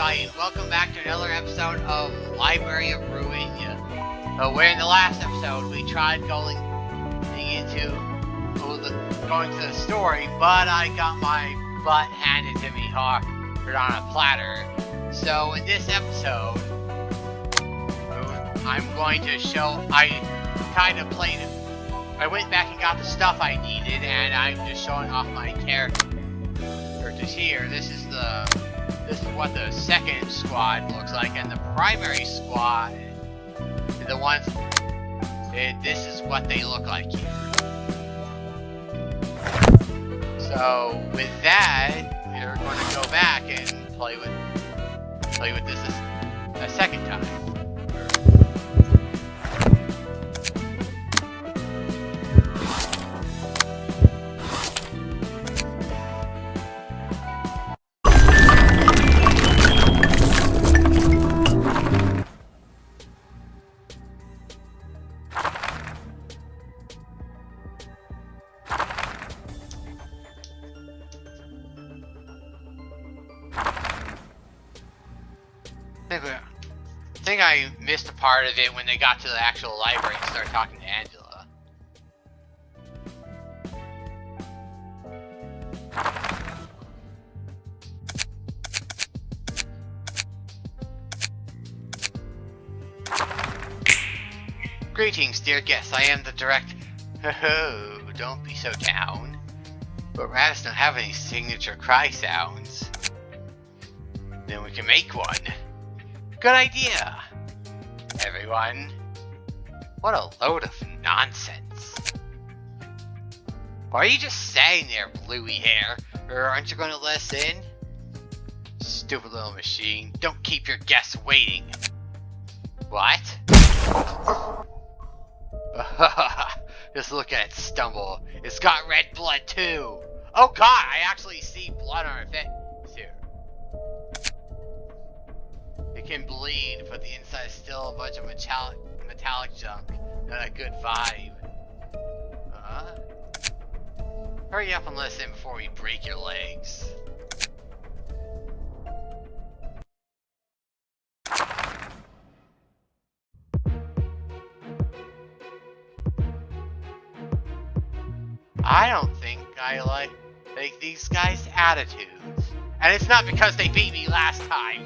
everybody, and welcome back to another episode of Library of Ruina. Where in the last episode we tried going to the story, but I got my butt handed to me hard on a platter. So in this episode, I'm going to show. I kind of played it. I went back and got the stuff I needed, and I'm just showing off my characters here. This is what the second squad looks like, and the primary squad, the ones, this is what they look like here. So with that, we're going to go back and play with this a second time. I think I missed a part of it when they got to the actual library and started talking to Angela. Greetings, dear guests. I am the director. Oh, don't be so down. But rats don't have any signature cry sounds. Then we can make one. Good idea, everyone. What a load of nonsense. Why are you just standing there, bluey hair? Or aren't you going to let us in? Stupid little machine. Don't keep your guests waiting. What? Just look at it stumble. It's got red blood too. Oh god, I actually see blood on her face here. It can bleed, but the inside is still a bunch of metallic junk. Not a good vibe. Hurry up and listen before we break your legs. I don't think I like these guys' attitudes. And it's not because they beat me last time.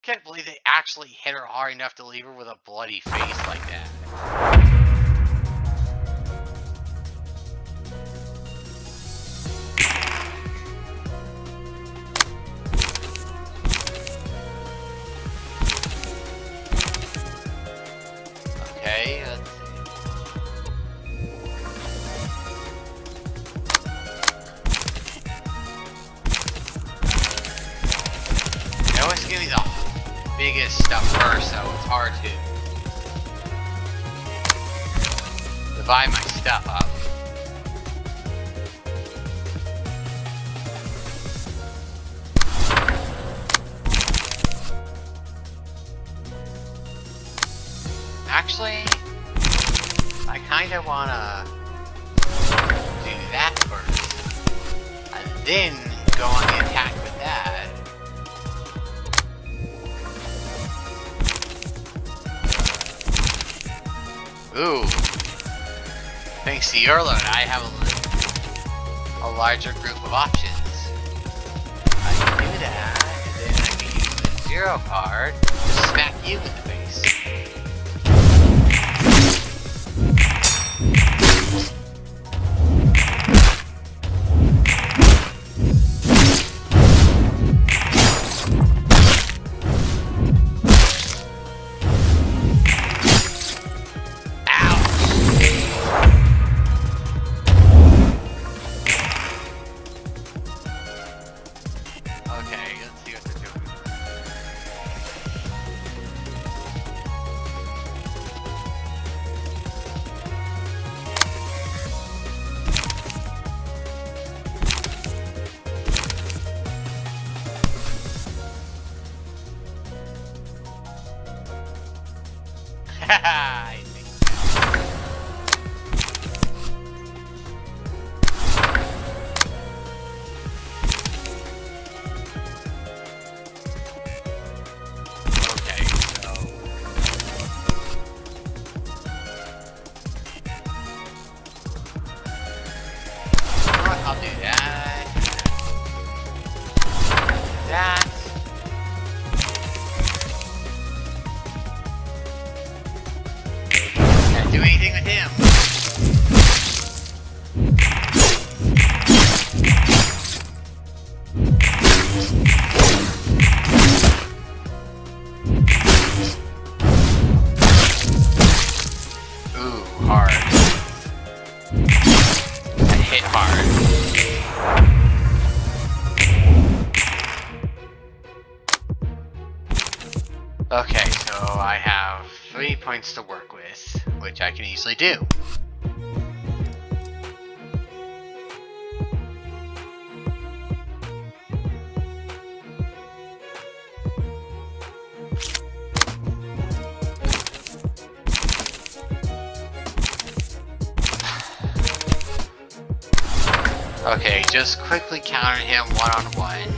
Can't believe they actually hit her hard enough to leave her with a bloody face like that. Okay, let's see. I always give me the biggest stuff first, so it's hard to divide my stuff up. Actually, I kinda wanna do that first, and then go on the attack with that. Ooh. Thanks to your load, I have a larger group of options. I can do that, and then I can use the 0 card to smack you in the face. I'll do that. That. Can't do anything with him. Ooh, hard. That hit hard. Okay, so I have 3 points to work with, which I can easily do. Okay, just quickly counter him one-on-one.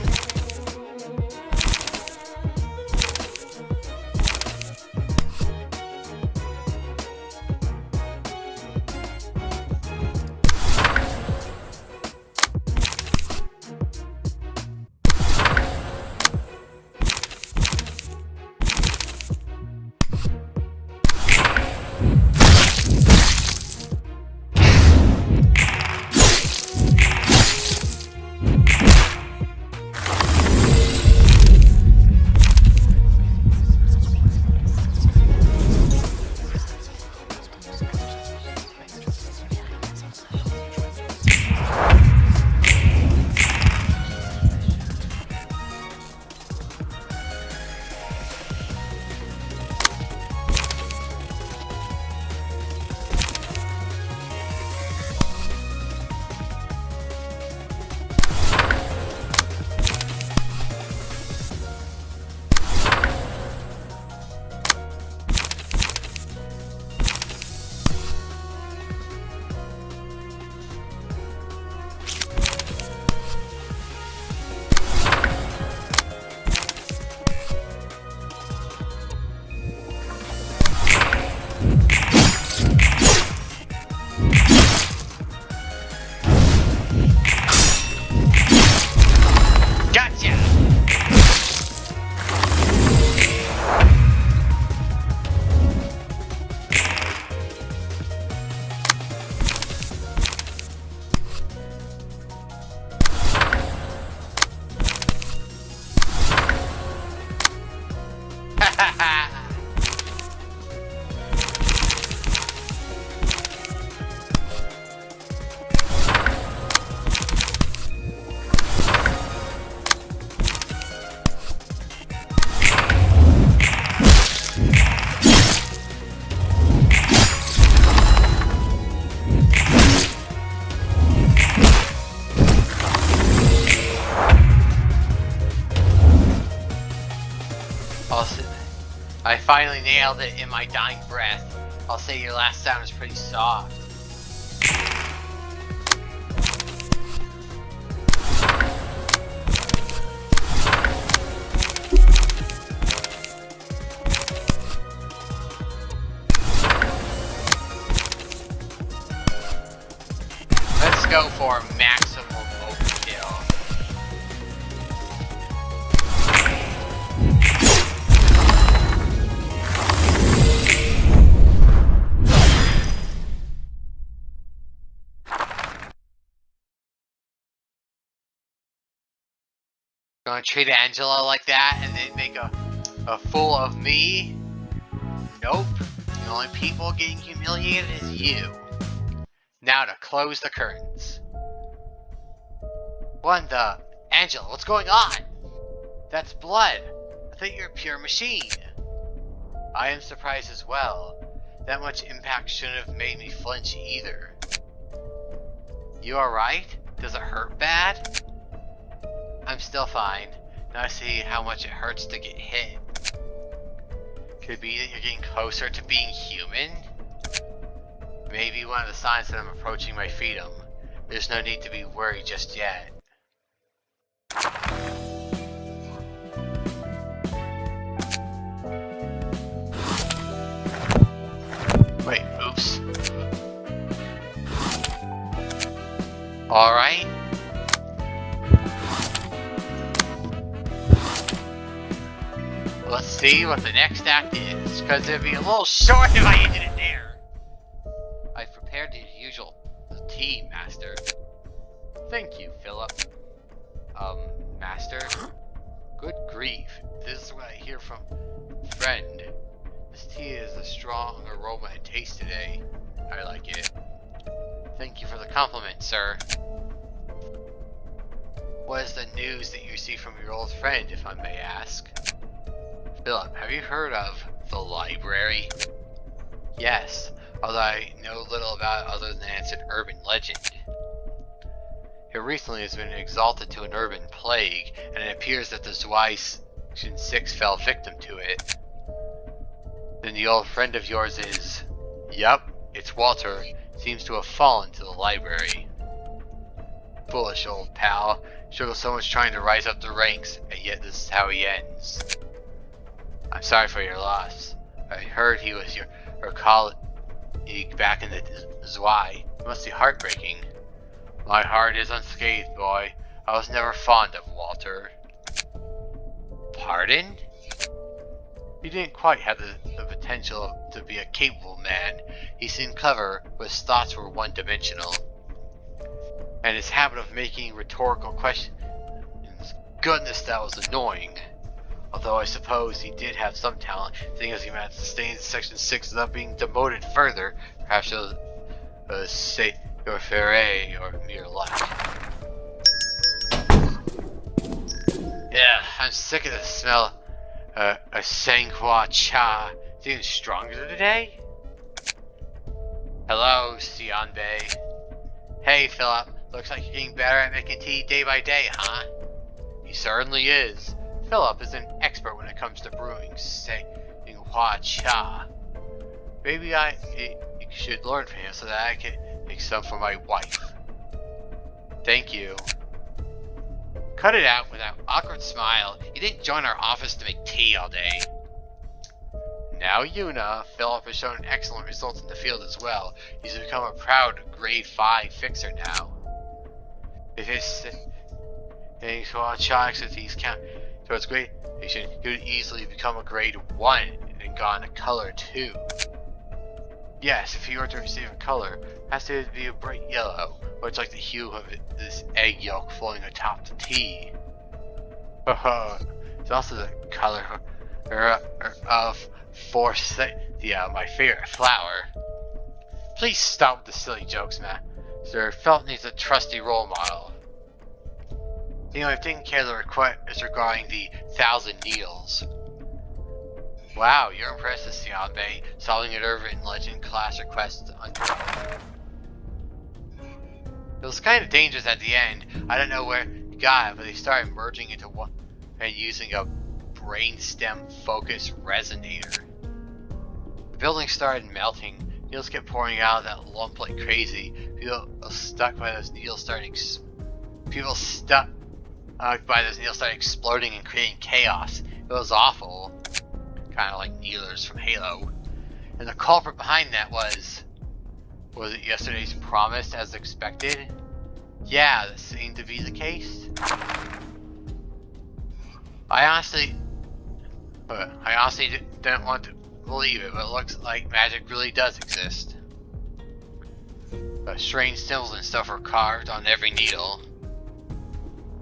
I finally nailed it in my dying breath. I'll say your last sound is pretty soft. Let's go for maximum overkill. Gonna treat Angela like that and then make a fool of me? Nope. The only people getting humiliated is you. Now to close the curtains. What in the... Angela, what's going on? That's blood. I thought you're a pure machine. I am surprised as well. That much impact shouldn't have made me flinch either. You alright? Does it hurt bad? I'm still fine. Now I see how much it hurts to get hit. Could it be that you're getting closer to being human? Maybe one of the signs that I'm approaching my freedom. There's no need to be worried just yet. Wait, oops. Alright. let's see what the next act is, because it'd be a little short if I ended it there. I've prepared the usual tea, Master. Thank you, Philip. Master? Good grief. This is what I hear from friend. This tea is a strong aroma and taste today. I like it. Thank you for the compliment, sir. What is the news that you received from your old friend, if I may ask? Philip, have you heard of the library? Yes, although I know little about it other than it's an urban legend. It recently has been exalted to an urban plague, and it appears that the Zwei Section 6 fell victim to it. Then the old friend of yours is... Yup, it's Walter. Seems to have fallen to the library. Foolish old pal. Struggled so much trying to rise up the ranks, and yet this is how he ends. I'm sorry for your loss. I heard he was your colleague back in the Zwei. It must be heartbreaking. My heart is unscathed, boy. I was never fond of Walter. Pardon? He didn't quite have the potential to be a capable man. He seemed clever, but his thoughts were one-dimensional. And his habit of making rhetorical questions, goodness, that was annoying. Although I suppose he did have some talent, seeing as he managed to stay in Section 6 without being demoted further. Perhaps it was say your ferret or mere luck. Yeah, I'm sick of the smell of Sanghua cha. It's even stronger today? Hello, Xianbei. Hey, Philip. Looks like you're getting better at making tea day by day, huh? He certainly is. Philip is an expert when it comes to brewing Sanghua cha. Maybe I should learn from him so that I can make some for my wife. Thank you. Cut it out with that awkward smile. You didn't join our office to make tea all day. Now Yuna, Philip has shown excellent results in the field as well. He's become a proud grade 5 fixer now. If his Sanghua expertise count towards grade, he would easily become a grade 1 and gone a color 2. Yes, if he were to receive a color, it has to be a bright yellow, much like the hue of this egg yolk flowing atop the tea. It's also the color of forsythia, my favorite flower. Please stop with the silly jokes, man. Sir, Felt needs a trusty role model. You know, I've taken care of the request regarding the 1,000 needles. Wow, you're impressive, Xianbei, solving an urban legend class request under. It was kind of dangerous at the end. I don't know where it got, but they started merging into one and using a brainstem focus resonator. The building started melting. Needles kept pouring out of that lump like crazy. People stuck by those needles started exploding and creating chaos. It was awful. Kind of like Needlers from Halo. And the culprit behind that was it yesterday's promise as expected? Yeah, that seemed to be the case. I honestly didn't want to believe it, but it looks like magic really does exist. Strange symbols and stuff are carved on every needle.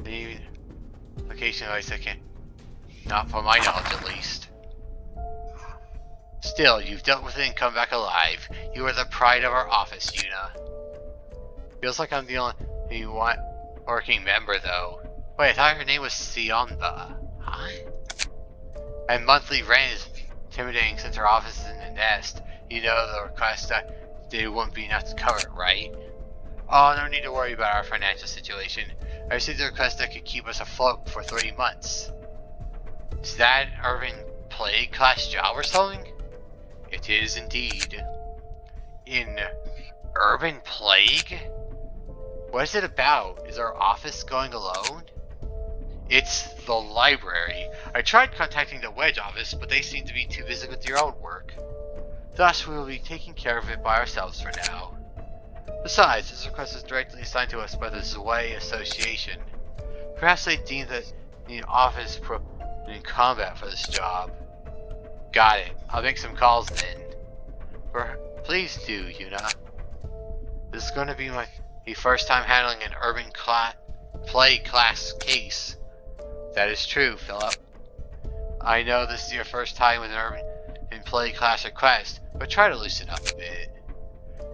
The location of second, not from my knowledge at least. Still, you've dealt with it and come back alive. You are the pride of our office, Yuna. Feels like I'm the only working member, though. Wait, I thought her name was Sionba. Huh? And monthly rent is intimidating since her office is in the nest. You know the request that they wouldn't be enough to cover it, right? Oh, no need to worry about our financial situation. I received a request that could keep us afloat for 3 months. Is that an urban plague class job or something? It is indeed. In urban plague? What is it about? Is our office going alone? It's the library. I tried contacting the Wedge office, but they seem to be too busy with their own work. Thus, we will be taking care of it by ourselves for now. Besides, this request is directly assigned to us by the Zwei Association. Perhaps they deem that the office in combat for this job. Got it. I'll make some calls then. Please do, Yuna. This is going to be my first time handling an urban plague class case. That is true, Philip. I know this is your first time with an urban plague class request, but try to loosen up a bit.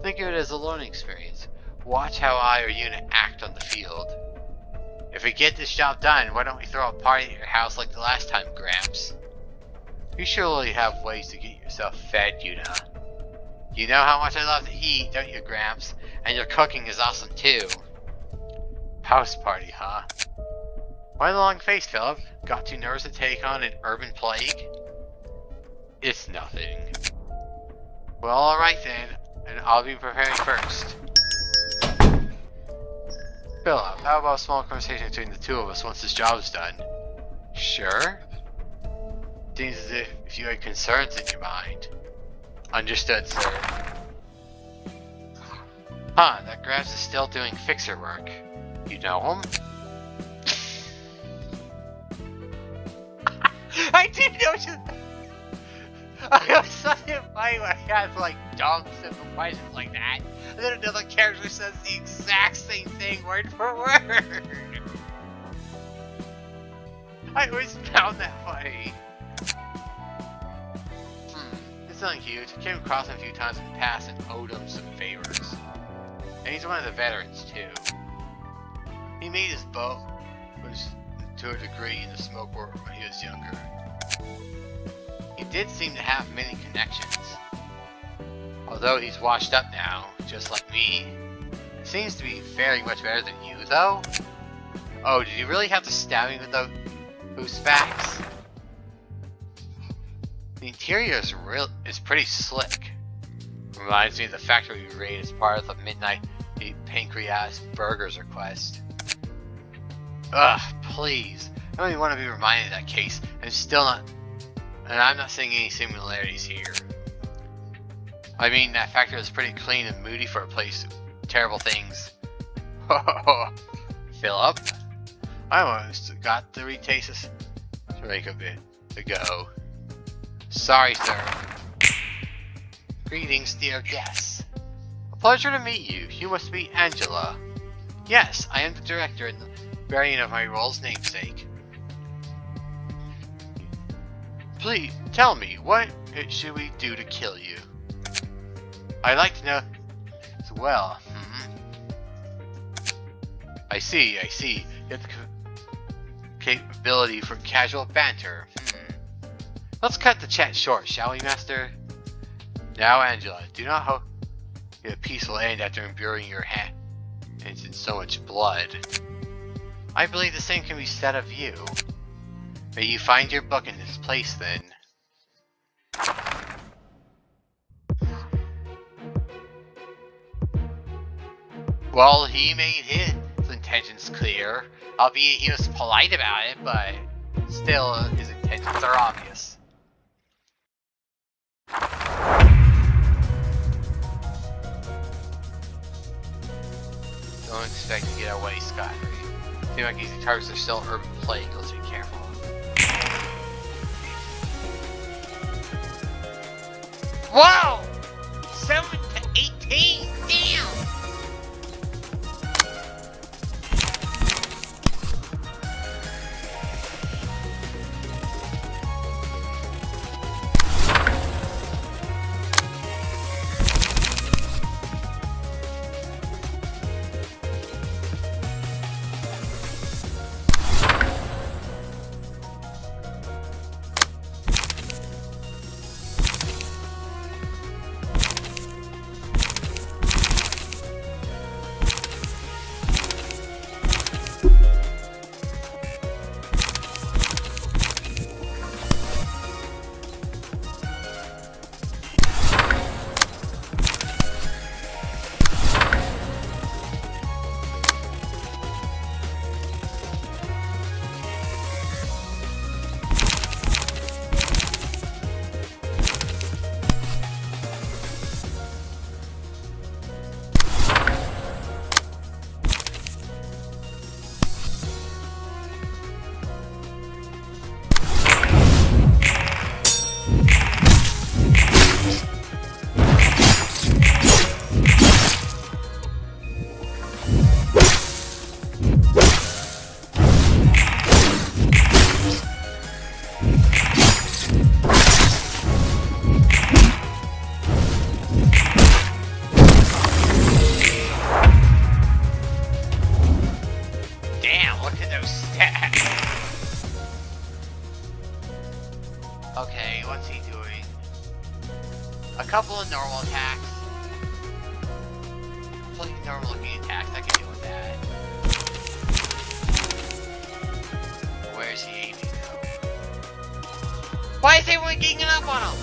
Think of it as a learning experience. Watch how I or Yuna act on the field. If we get this job done, why don't we throw a party at your house like the last time, Gramps? You surely have ways to get yourself fed, Yuna. You know how much I love to eat, don't you, Gramps? And your cooking is awesome too. House party, huh? Why the long face, Philip? Got too nervous to take on an urban plague? It's nothing. Well, alright then, and I'll be preparing first. Philip, how about a small conversation between the two of us once this job is done? Sure? Seems as if you had concerns in your mind. Understood, sir. Huh, that Gramps is still doing fixer work. You know him? I didn't know you. I was such a funny when I had like dumb simple questions like that. And then another character says the exact same thing word for word. I always found that funny. It's nothing huge. I came across him a few times in the past and owed him some favors. And he's one of the veterans too. He made his boat, was to a degree in the smoke world when he was younger. He did seem to have many connections. Although he's washed up now, just like me. He seems to be faring much better than you, though. Oh, did you really have to stab me with those facts? The interior is pretty slick. Reminds me of the factory we raided as part of the Midnight Pancreas Burgers request. Ugh, please. I don't even want to be reminded of that case. And I'm not seeing any similarities here. I mean, that factory was pretty clean and moody for a place with terrible things. Philip? I almost got the retaste to make a bit ago. Sorry, sir. Greetings, dear guests. A pleasure to meet you. You must be Angela. Yes, I am the director and the variant of my role's namesake. Please, tell me, what should we do to kill you? I'd like to know as well. I see. You have the capability for casual banter. Let's cut the chat short, shall we, Master? Now, Angela, do not hope you have a peaceful end after imbuing your hands in so much blood. I believe the same can be said of you. May you find your book in this place, then. Well, he made his intentions clear, albeit he was polite about it, but still, his intentions are obvious. Don't expect to get away scot-free. Seems like easy targets are still urban plague, let's be careful. Whoa! 7 to 18! Damn! what's he doing? A couple of normal attacks. Completely normal looking attacks, I can deal with that. Where's he aiming though? Why is everyone ganging up on him?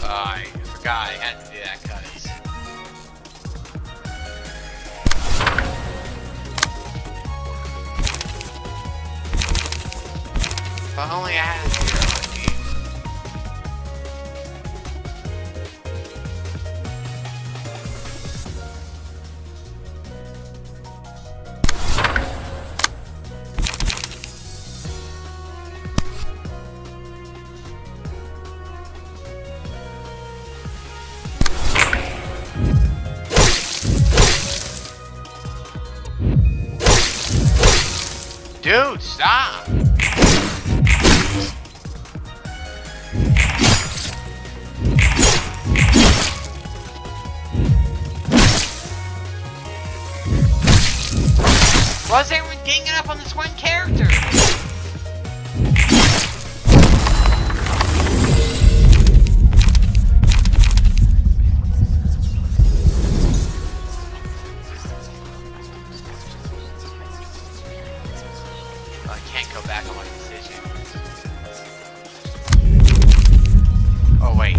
I forgot I had to do that, cuz. If only I had 0 with me. Dude, stop! Why is everyone ganging up on this one character? I can't go back on my decision. Oh wait.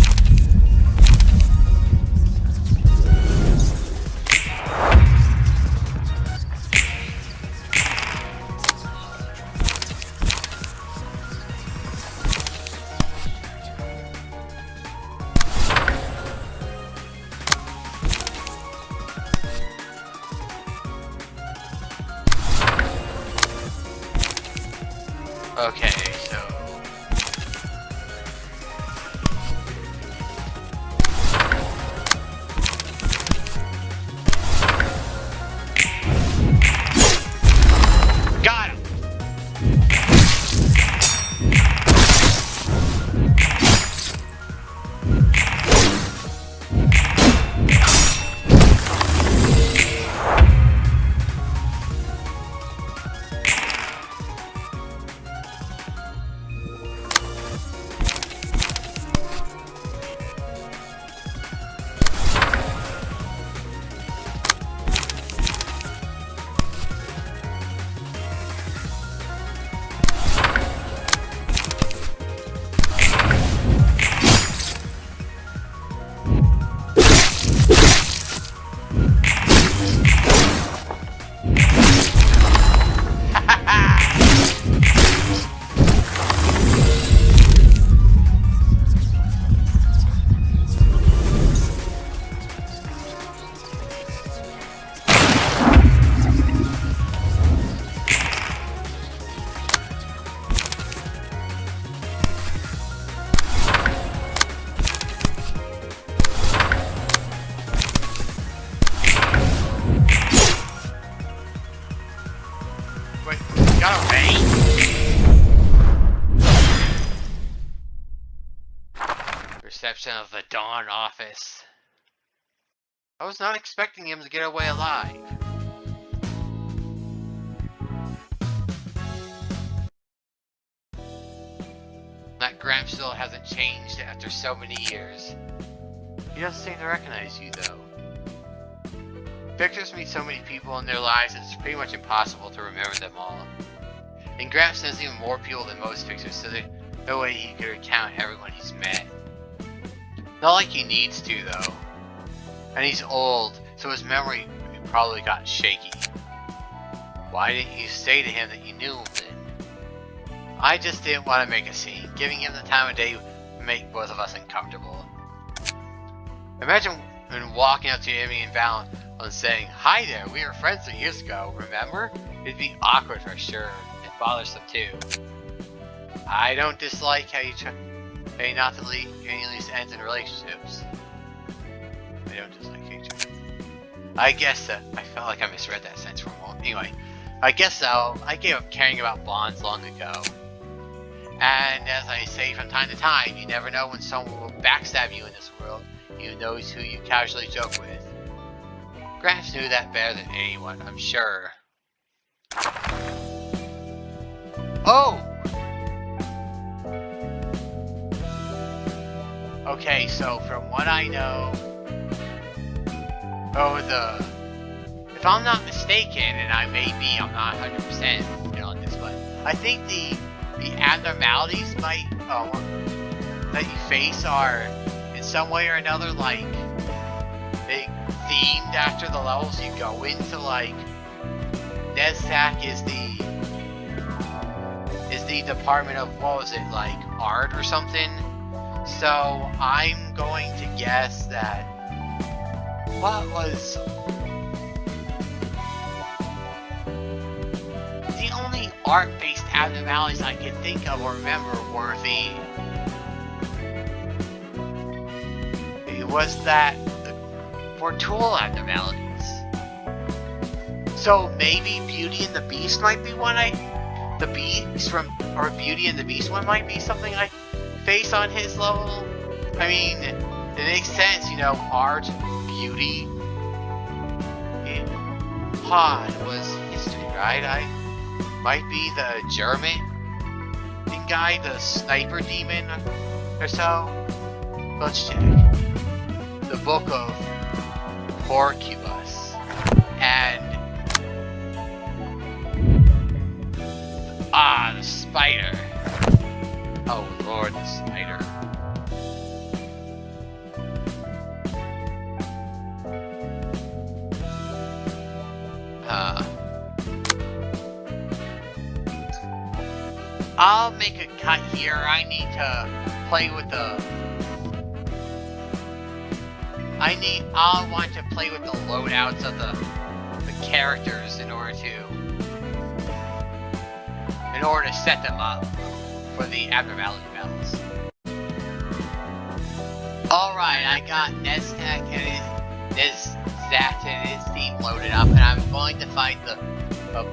Okay, so... Got him! Wait, got away? Reception of the Dawn office. I was not expecting him to get away alive. That Graham still hasn't changed after so many years. He doesn't seem to recognize you, though. Victors meet so many people in their lives, it's pretty much impossible to remember them all. And Gramps knows even more people than most Victors, so there's no way he could recount everyone he's met. Not like he needs to, though. And he's old, so his memory probably got shaky. Why didn't you say to him that you knew him then? I just didn't want to make a scene. Giving him the time of day would make both of us uncomfortable. Imagine when walking up to Emmy and Val on saying, "Hi there, we were friends 3 years ago, remember?" It'd be awkward for sure, and bothersome too. I don't dislike how you try not to leave any loose ends in relationships. I don't dislike hatred. I guess I felt like I misread that sentence for a moment. Anyway, I guess so. I gave up caring about bonds long ago. And as I say from time to time, you never know when someone will backstab you in this world. You knows who you casually joke with. Gramps knew that better than anyone, I'm sure. Oh! Okay, so from what I know... if I'm not mistaken, and I may be, I'm not 100% on this, but I think the abnormalities might, that you face are, in some way or another, like, they themed after the levels you go into. Like, NESTAC is the department of, what was it, like, art or something? So, I'm going to guess that, what was... the only art-based abnormalities I can think of or remember were it was that for tool abnormalities. So maybe Beauty and the Beast might be one Beauty and the Beast one might be something I face on his level. I mean, it makes sense, you know, art, beauty. Pod was history, right? I might be the German guy, the sniper demon or so. Let's check. The Book of Porcubus. And... the spider. Oh lord, the spider. I'll make a cut here. I need to play with I'll want to play with the loadouts of the characters in order to set them up for the abnormality battles. Alright, I got NESTAC and his theme loaded up, and I'm going to find the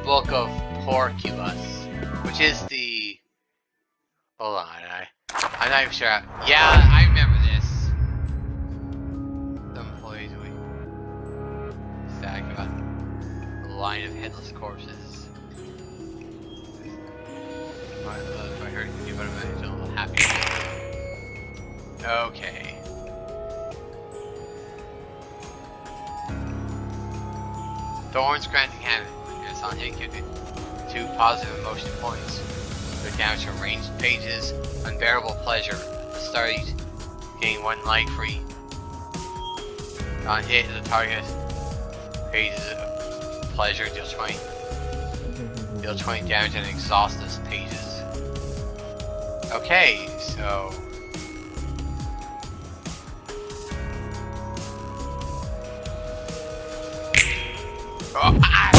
Book of Porcubus, which is the... Hold on, I'm not even sure. Yeah, I remember this. Some employees stack about a line of headless corpses. If I heard you about a little happy. Okay. Thorns granting habit. It's on hit giving 2 positive emotion points. The damage from ranged pages. Unbearable pleasure. Start getting 1 life free. On hit, the target pages of pleasure deal 20 damage and exhaust those pages. Okay, so oh, I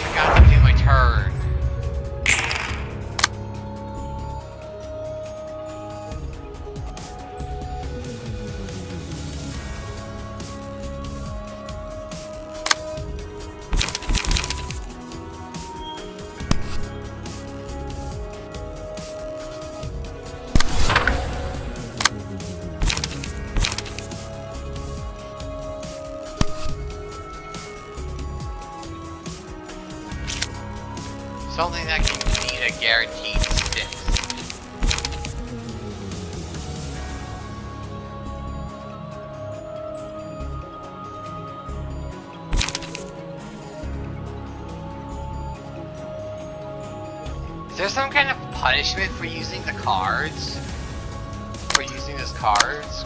forgot to do my turn. Something that can need a guaranteed 6. Is there some kind of punishment for using the cards? For using those cards?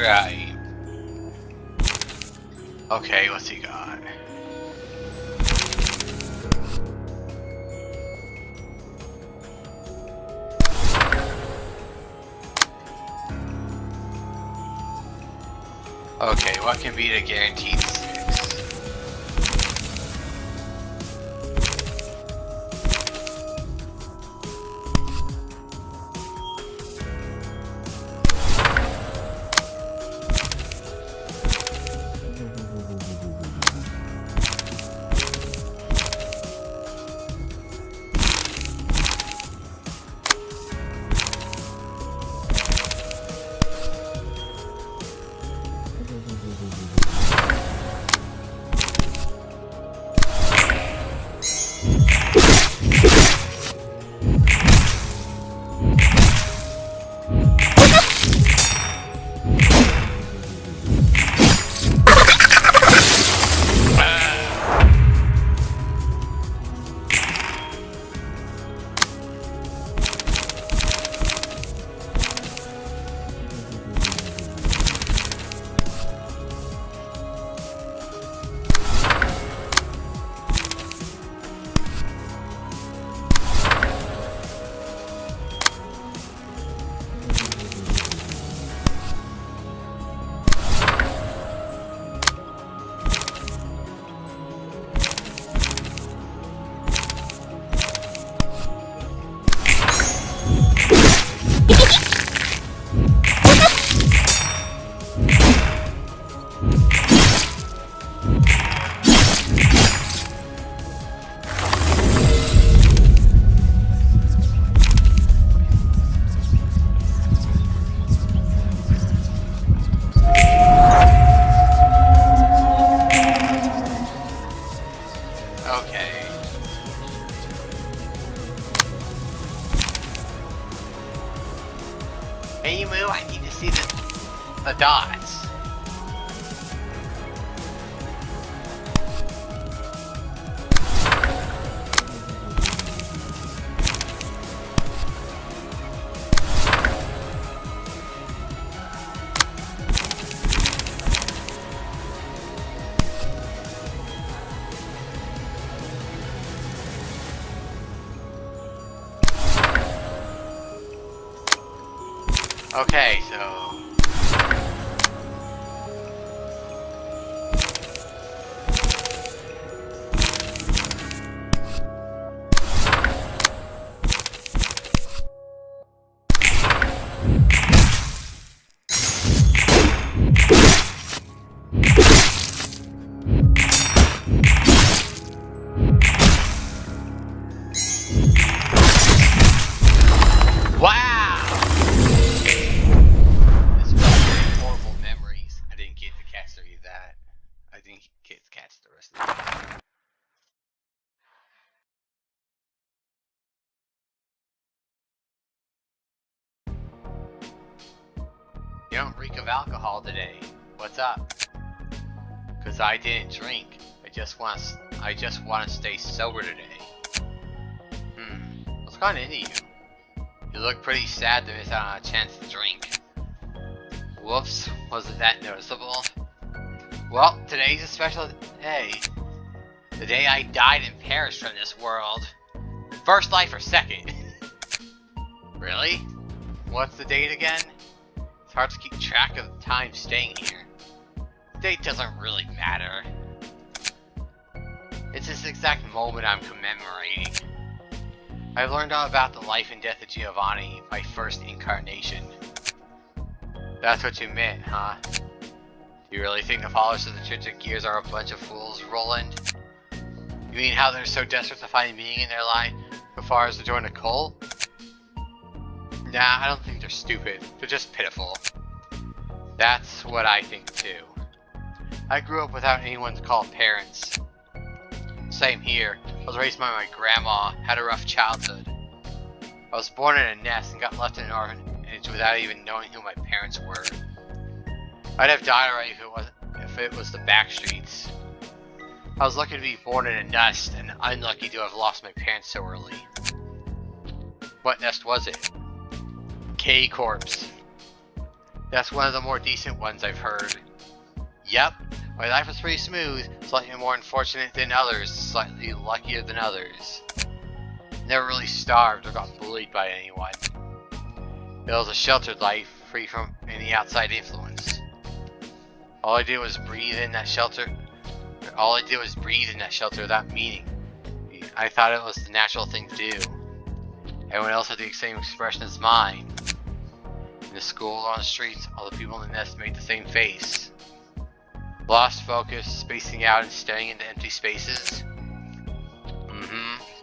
Right. Okay, what's he got? Okay, what can be the guaranteed 6? Okay. Hey, you move, I need to see the dots. Okay, so... Wow! This was very horrible memories. I didn't get to catch any of that. I didn't get to catch the rest of it. You don't reek of alcohol today. What's up? Cause I didn't drink. I just want to stay sober today. What's gotten into you? You look pretty sad to miss out on a chance to drink. Whoops, wasn't that noticeable? Well, today's a special day. The day I died and perished from this world. First life or second? Really? What's the date again? It's hard to keep track of the time staying here. The date doesn't really matter. It's this exact moment I'm commemorating. I've learned all about the life and death of Giovanni, my first incarnation. That's what you meant, huh? Do you really think the followers of the Church of Gears are a bunch of fools, Roland? You mean how they're so desperate to find meaning in their life, so far as to join a cult? Nah, I don't think they're stupid. They're just pitiful. That's what I think too. I grew up without anyone to call parents. Same here. I was raised by my grandma, had a rough childhood. I was born in a nest and got left in an orphanage without even knowing who my parents were. I'd have died already if it was the Backstreets. I was lucky to be born in a nest and unlucky to have lost my parents so early. What nest was it? K-Corpse. That's one of the more decent ones I've heard. Yep, my life was pretty smooth, slightly more unfortunate than others, slightly luckier than others. Never really starved or got bullied by anyone. It was a sheltered life, free from any outside influence. All I did was breathe in that shelter without meaning. I thought it was the natural thing to do. Everyone else had the same expression as mine. In the school, on the streets, all the people in the nest made the same face. Lost focus, spacing out and staring into empty spaces.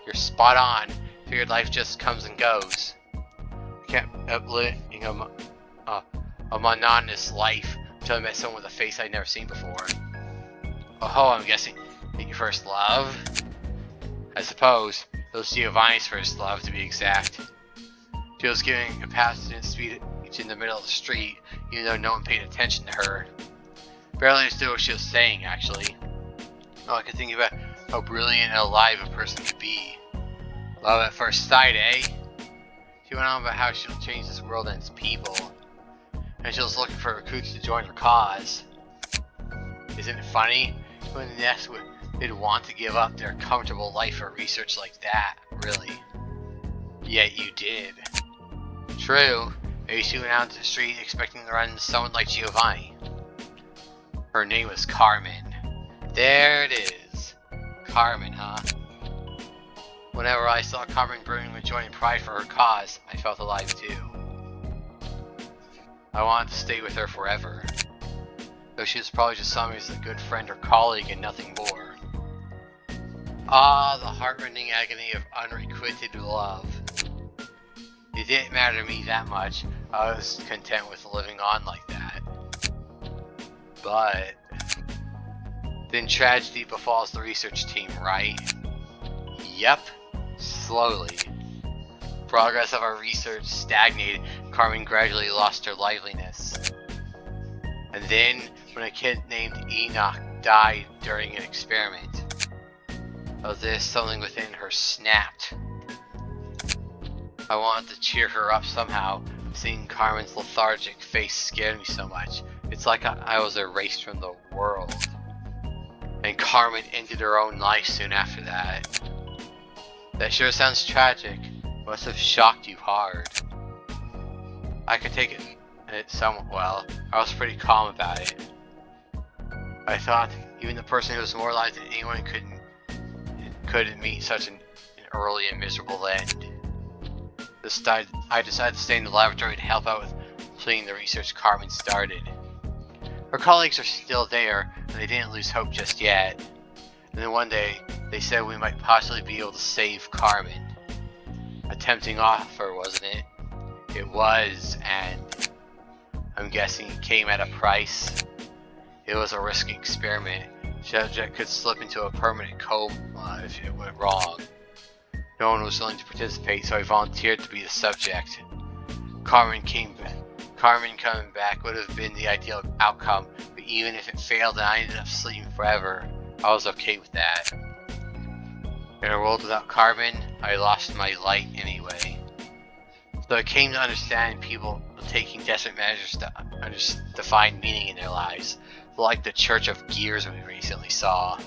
You're spot on. Figured life just comes and goes. I kept living a monotonous life until I met someone with a face I'd never seen before. Oh, I'm guessing that your first love? I suppose it was Giovanni's first love, to be exact. She was giving a passenger speed in the middle of the street, even though no one paid attention to her. Barely understood what she was saying, actually. All I could think about how brilliant and alive a person could be. Love at first sight, eh? She went on about how she'll change this world and its people, and she was looking for recruits to join her cause. Isn't it funny? When the nest they'd want to give up their comfortable life for research like that, really. Yet you did. True, maybe she went out into the street expecting to run into someone like Giovanni. Her name was Carmen. There it is. Carmen, huh? Whenever I saw Carmen burning with joy and pride for her cause, I felt alive too. I wanted to stay with her forever. Though she was probably just saw me as a good friend or colleague and nothing more. Ah, the heartrending agony of unrequited love. It didn't matter to me that much. I was content with living on like that. But then tragedy befalls the research team, right? Yep, slowly. Progress of our research stagnated. Carmen gradually lost her liveliness. And then, when a kid named Enoch died during an experiment, of this, something within her snapped. I wanted to cheer her up somehow. Seeing Carmen's lethargic face scared me so much. It's like I was erased from the world. And Carmen ended her own life soon after that. That sure sounds tragic. Must have shocked you hard. I could take it somewhat well. I was pretty calm about it. I thought even the person who was more alive than anyone couldn't meet such an early and miserable end. I decided to stay in the laboratory to help out with completing the research Carmen started. Her colleagues are still there, and they didn't lose hope just yet. And then one day, they said we might possibly be able to save Carmen. A tempting offer, wasn't it? It was, and I'm guessing it came at a price. It was a risky experiment. The subject could slip into a permanent coma if it went wrong. No one was willing to participate, so I volunteered to be the subject. Carmen coming back would have been the ideal outcome, but even if it failed and I ended up sleeping forever, I was okay with that. In a world without Carmen, I lost my light anyway. So I came to understand people taking desperate measures to find meaning in their lives, like the Church of Gears we recently saw.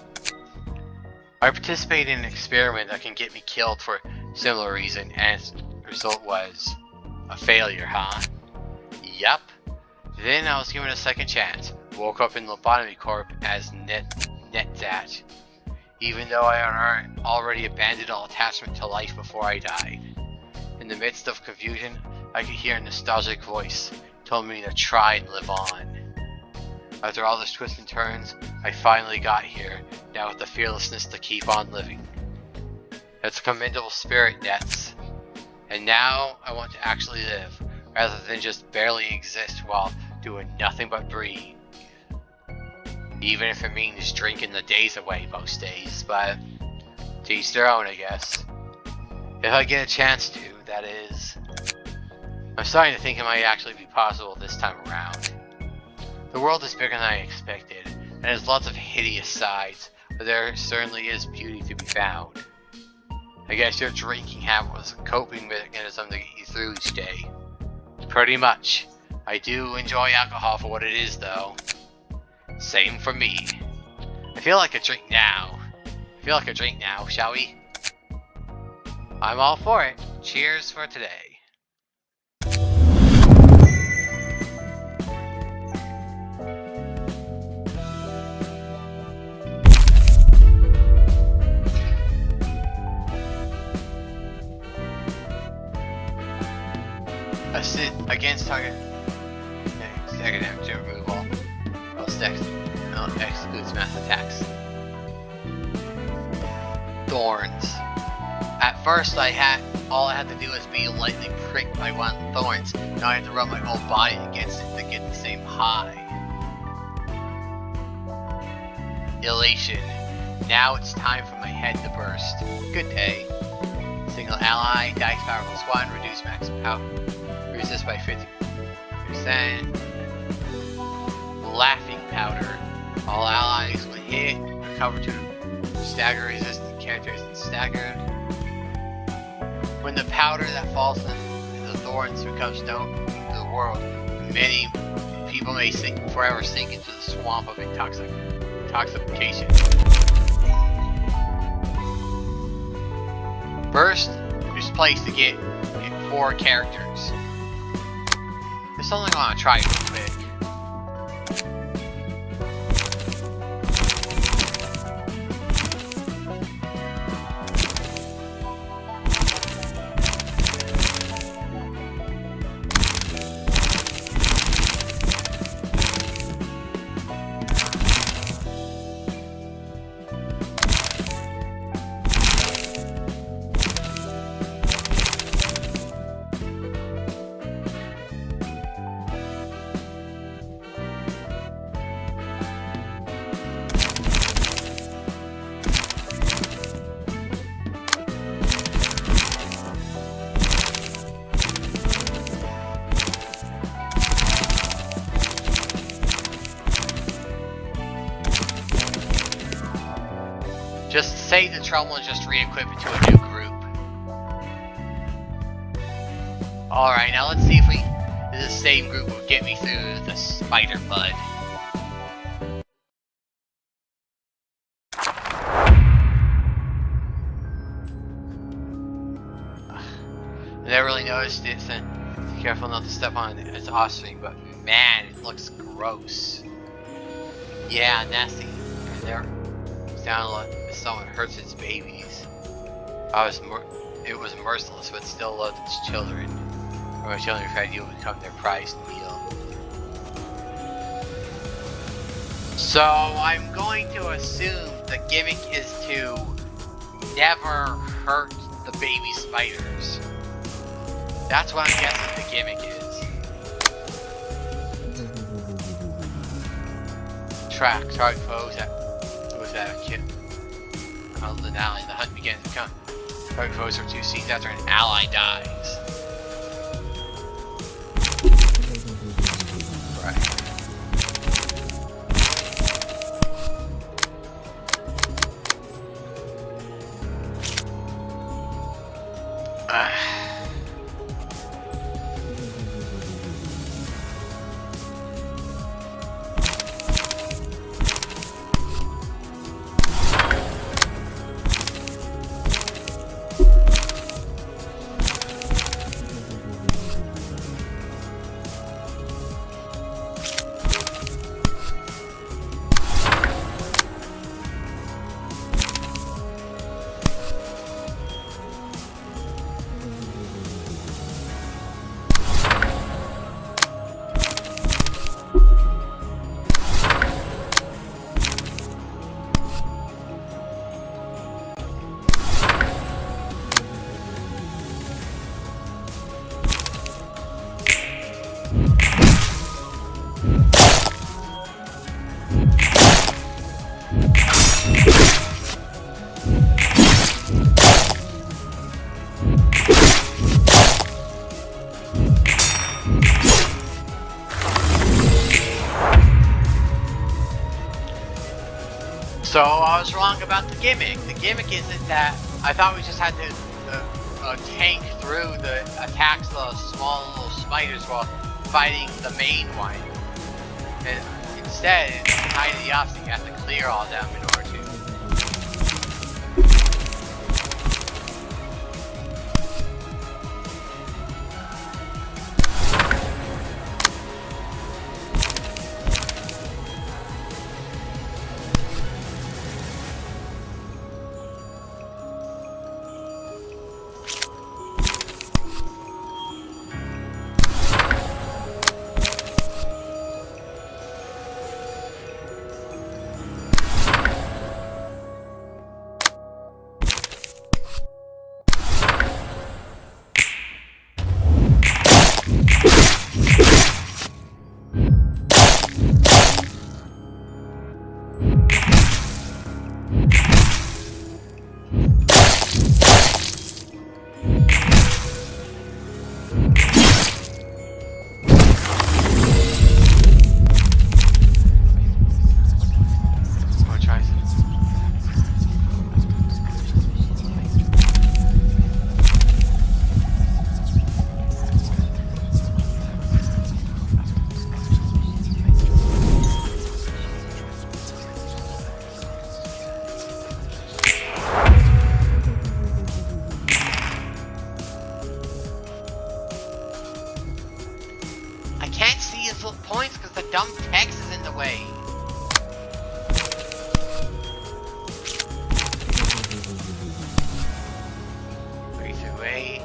I participated in an experiment that can get me killed for a similar reason, and the result was a failure, huh? Yup. Then I was given a second chance. Woke up in Lobotomy Corp as Netzat, even though I had already abandoned all attachment to life before I died. In the midst of confusion, I could hear a nostalgic voice telling me to try and live on. After all those twists and turns, I finally got here, now with the fearlessness to keep on living. That's a commendable spirit, Nets. And now I want to actually live, rather than just barely exist while doing nothing but breathe. Even if it means drinking the days away most days, but to each their own, I guess. If I get a chance to, that is. I'm starting to think it might actually be possible this time around. The world is bigger than I expected, and has lots of hideous sides, but there certainly is beauty to be found. I guess your drinking habit was a coping mechanism to get you through each day. Pretty much. I do enjoy alcohol for what it is, though. Same for me. I feel like a drink now. Shall we? I'm all for it. Cheers for today. Assist against target. Negative to removal. Excludes mass attacks. Thorns. At first, all I had to do was be lightly pricked by one of the thorns. Now I have to rub my whole body against it to get the same high. Elation. Now it's time for my head to burst. Good day. Single ally, dice power +1, reduce max power. Resist by 50%. Laughing powder. All allies when hit recover to stagger resistant characters and staggered. When the powder that falls in the thorns becomes known to the world, many people may forever sink into the swamp of intoxication. First, there's a place to get 4 characters. There's something I want to try real quick. Just say the trouble and just re-equip it to a new group. Alright, now let's see if this same group will get me through the spider bud. I never really noticed it, so be careful not to step on its offspring, but man, it looks gross. Yeah, nasty. There. Down like someone hurts its babies. It was merciless, but still loved its children. Or my children tried you become their prized meal. So I'm going to assume the gimmick is to never hurt the baby spiders. That's what I'm guessing the gimmick is. Target foes that the ally. The hunt begins to come. Target foes for 2 scenes after an ally dies. Right. So I was wrong about the gimmick. The gimmick isn't that. I thought we just had to tank through the attacks of those small little spiders while fighting the main one. And instead, it's kind of the opposite. You have to clear all of them in order to. Points because the dumb text is in the way. Three through 8.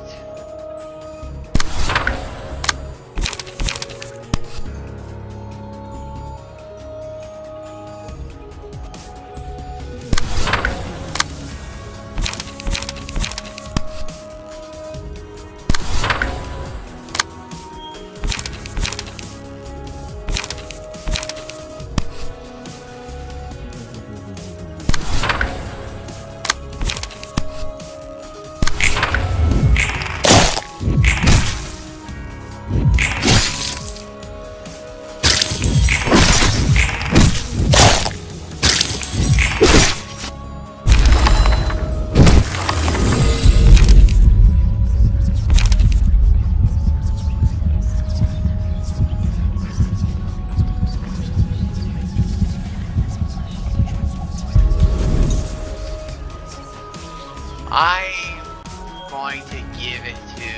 I'm going to give it to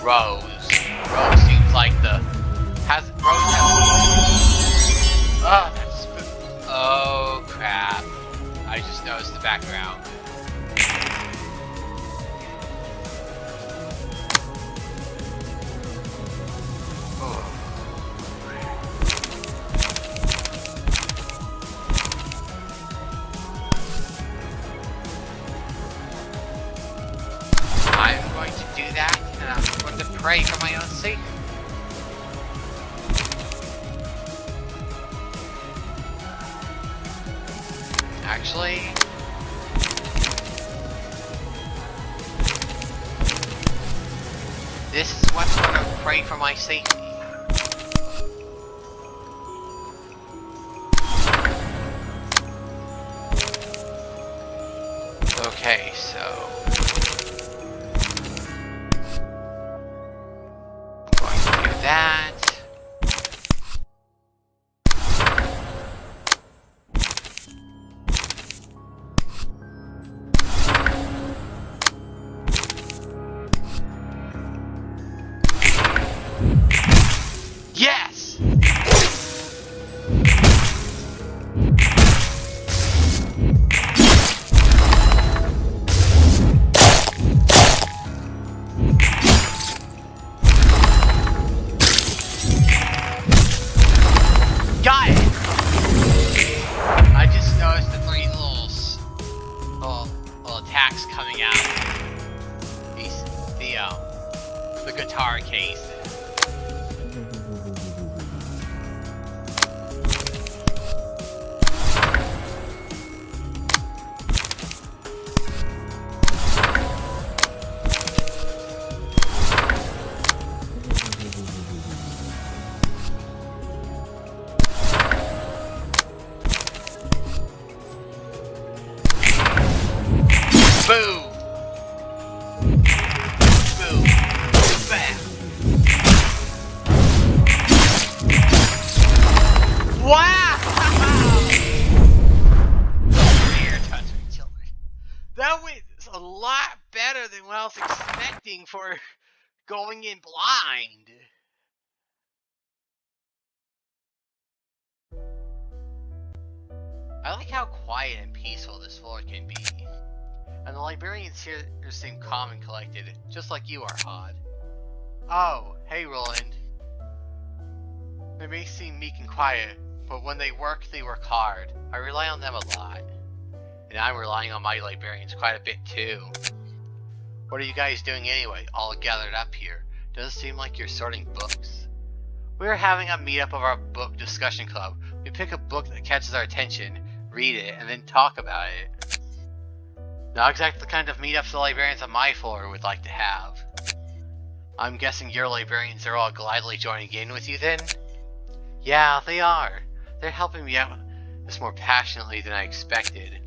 Rose. Rose seems like Oh, that's oh crap. I just noticed the background. I'm going to do that, and I'm going to pray for my own sake. Actually, this is what's going to pray for my safety. Okay, so I'm going to do that. Yes! Got it! I just noticed the three little attacks coming out. The guitar case. Boom! Boom! Bam! lot better than what I was expecting for going in blind. I like how quiet and peaceful this floor can be. And the librarians here seem calm and collected, just like you are, Hod. Oh, hey Roland. They may seem meek and quiet, but when they work hard. I rely on them a lot. And I'm relying on my librarians quite a bit too. What are you guys doing anyway, all gathered up here? Doesn't seem like you're sorting books. We're having a meetup of our book discussion club. We pick a book that catches our attention, read it, and then talk about it. Not exactly the kind of meetups the librarians on my floor would like to have. I'm guessing your librarians are all gladly joining in with you then? Yeah, they are. They're helping me out this more passionately than I expected.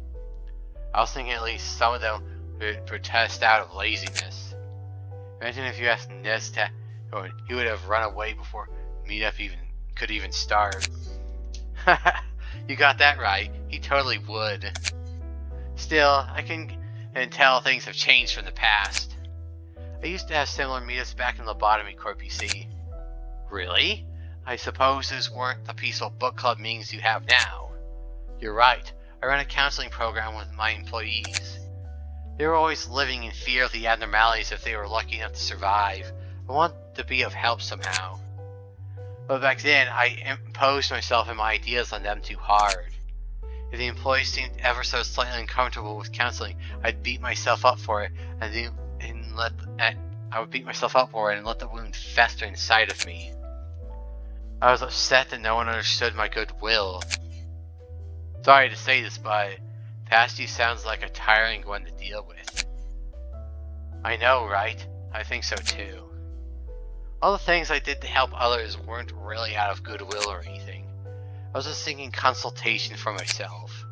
I was thinking at least some of them would protest out of laziness. Imagine if you asked Nez to, or he would have run away before meetup could even start. You got that right. He totally would. Still, I can tell things have changed from the past. I used to have similar meetups back in Lobotomy Corp, you see. Really? I suppose those weren't the peaceful book club meetings you have now. You're right. I run a counseling program with my employees. They were always living in fear of the abnormalities if they were lucky enough to survive. I want to be of help somehow. But back then, I imposed myself and my ideas on them too hard. If the employees seemed ever so slightly uncomfortable with counseling, I'd beat myself up for it, I would beat myself up for it and let the wound fester inside of me. I was upset that no one understood my goodwill. Sorry to say this, but past you sounds like a tiring one to deal with. I know, right? I think so too. All the things I did to help others weren't really out of goodwill or anything. I was just seeking consultation for myself.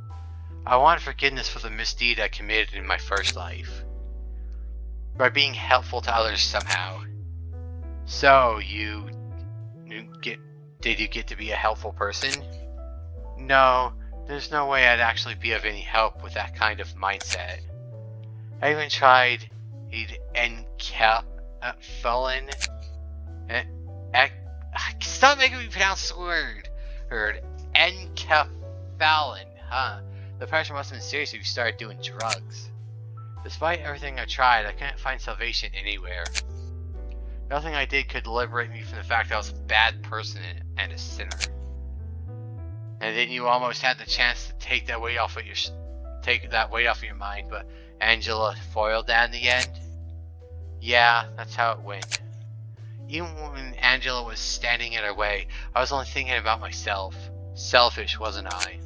I wanted forgiveness for the misdeed I committed in my first life. By being helpful to others somehow. So, did you get to be a helpful person? No, there's no way I'd actually be of any help with that kind of mindset. I even tried Encephalon. Stop making me pronounce the word. Encephalon, huh? The pressure must have been serious if you started doing drugs. Despite everything I tried, I couldn't find salvation anywhere. Nothing I did could liberate me from the fact that I was a bad person and a sinner. And then you almost had the chance to take that weight off of your mind, but Angela foiled that in the end. Yeah, that's how it went. Even when Angela was standing in her way, I was only thinking about myself. Selfish, wasn't I?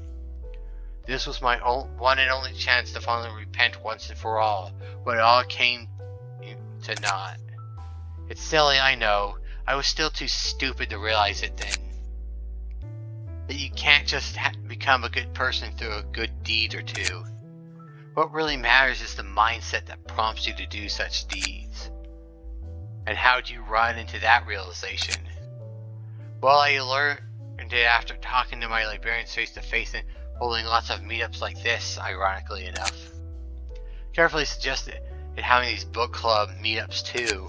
This was my one and only chance to finally repent once and for all, but it all came to naught. It's silly, I know. I was still too stupid to realize it then. That you can't just become a good person through a good deed or two. What really matters is the mindset that prompts you to do such deeds. And how'd you run into that realization? Well, I learned it after talking to my librarians face to face and holding lots of meetups like this, ironically enough. Carefully suggested it having these book club meetups too.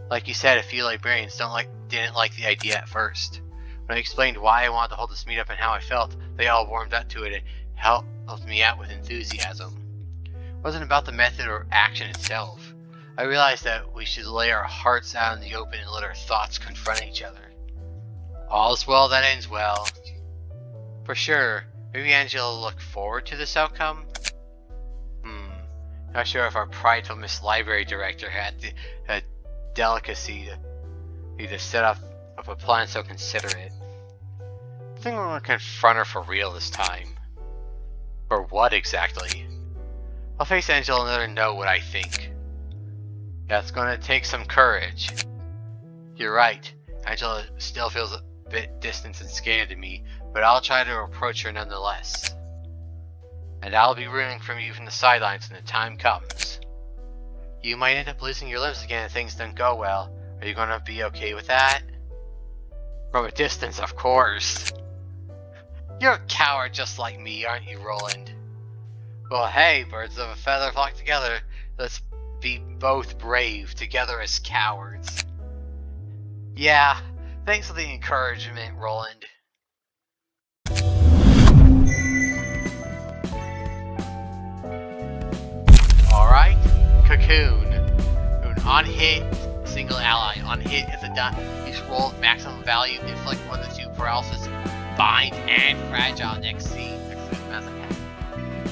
Like you said, a few librarians didn't like the idea at first. When I explained why I wanted to hold this meetup and how I felt, they all warmed up to it and helped me out with enthusiasm. It wasn't about the method or action itself. I realized that we should lay our hearts out in the open and let our thoughts confront each other. All's well that ends well. For sure, maybe Angela will look forward to this outcome? Not sure if our prideful Miss Library Director had the delicacy to set up a plan so considerate. I think we're going to confront her for real this time. For what exactly? I'll face Angela and let her know what I think. That's going to take some courage. You're right. Angela still feels a bit distant and scared to me, but I'll try to approach her nonetheless. And I'll be rooting for you from the sidelines when the time comes. You might end up losing your limbs again if things don't go well. Are you going to be okay with that? From a distance, of course. You're a coward just like me, aren't you, Roland? Well, hey, birds of a feather flock together. Let's be both brave, together as cowards. Yeah, thanks for the encouragement, Roland. Alright, Cocoon. On hit, single ally. On hit, if the dice roll maximum value, inflict 1 to 2 paralysis, bind, and fragile next scene.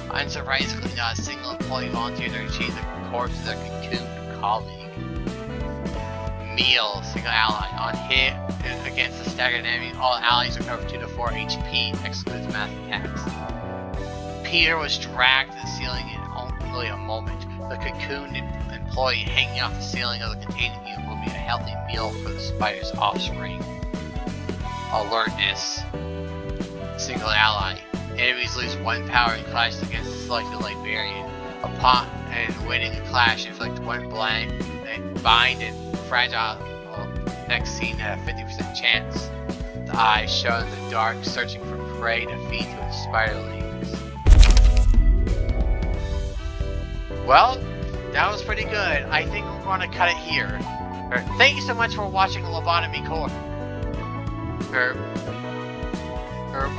Unsurprisingly, not a single employee volunteered to retrieve the corpse of their cocooned colleague. Meal, single ally. On hit against a staggered enemy, all allies recover 2 to 4 HP, excludes mass attacks. Peter was dragged to the ceiling in only a moment. The cocooned employee hanging off the ceiling of the containment unit will be a healthy meal for the spider's offspring. Alertness, single ally. Enemies lose 1 power in clashes against the selected librarian. Upon winning a clash, inflict 1 bind and fragile. Next scene at a 50% chance. The eye shows in the dark, searching for prey to feed to its spiderlings. Well, that was pretty good. I think we're going to cut it here. Thank you so much for watching Lobotomy Core.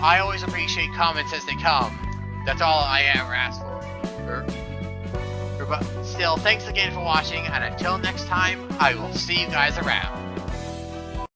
I always appreciate comments as they come. That's all I ever ask for. But still, thanks again for watching, and until next time, I will see you guys around.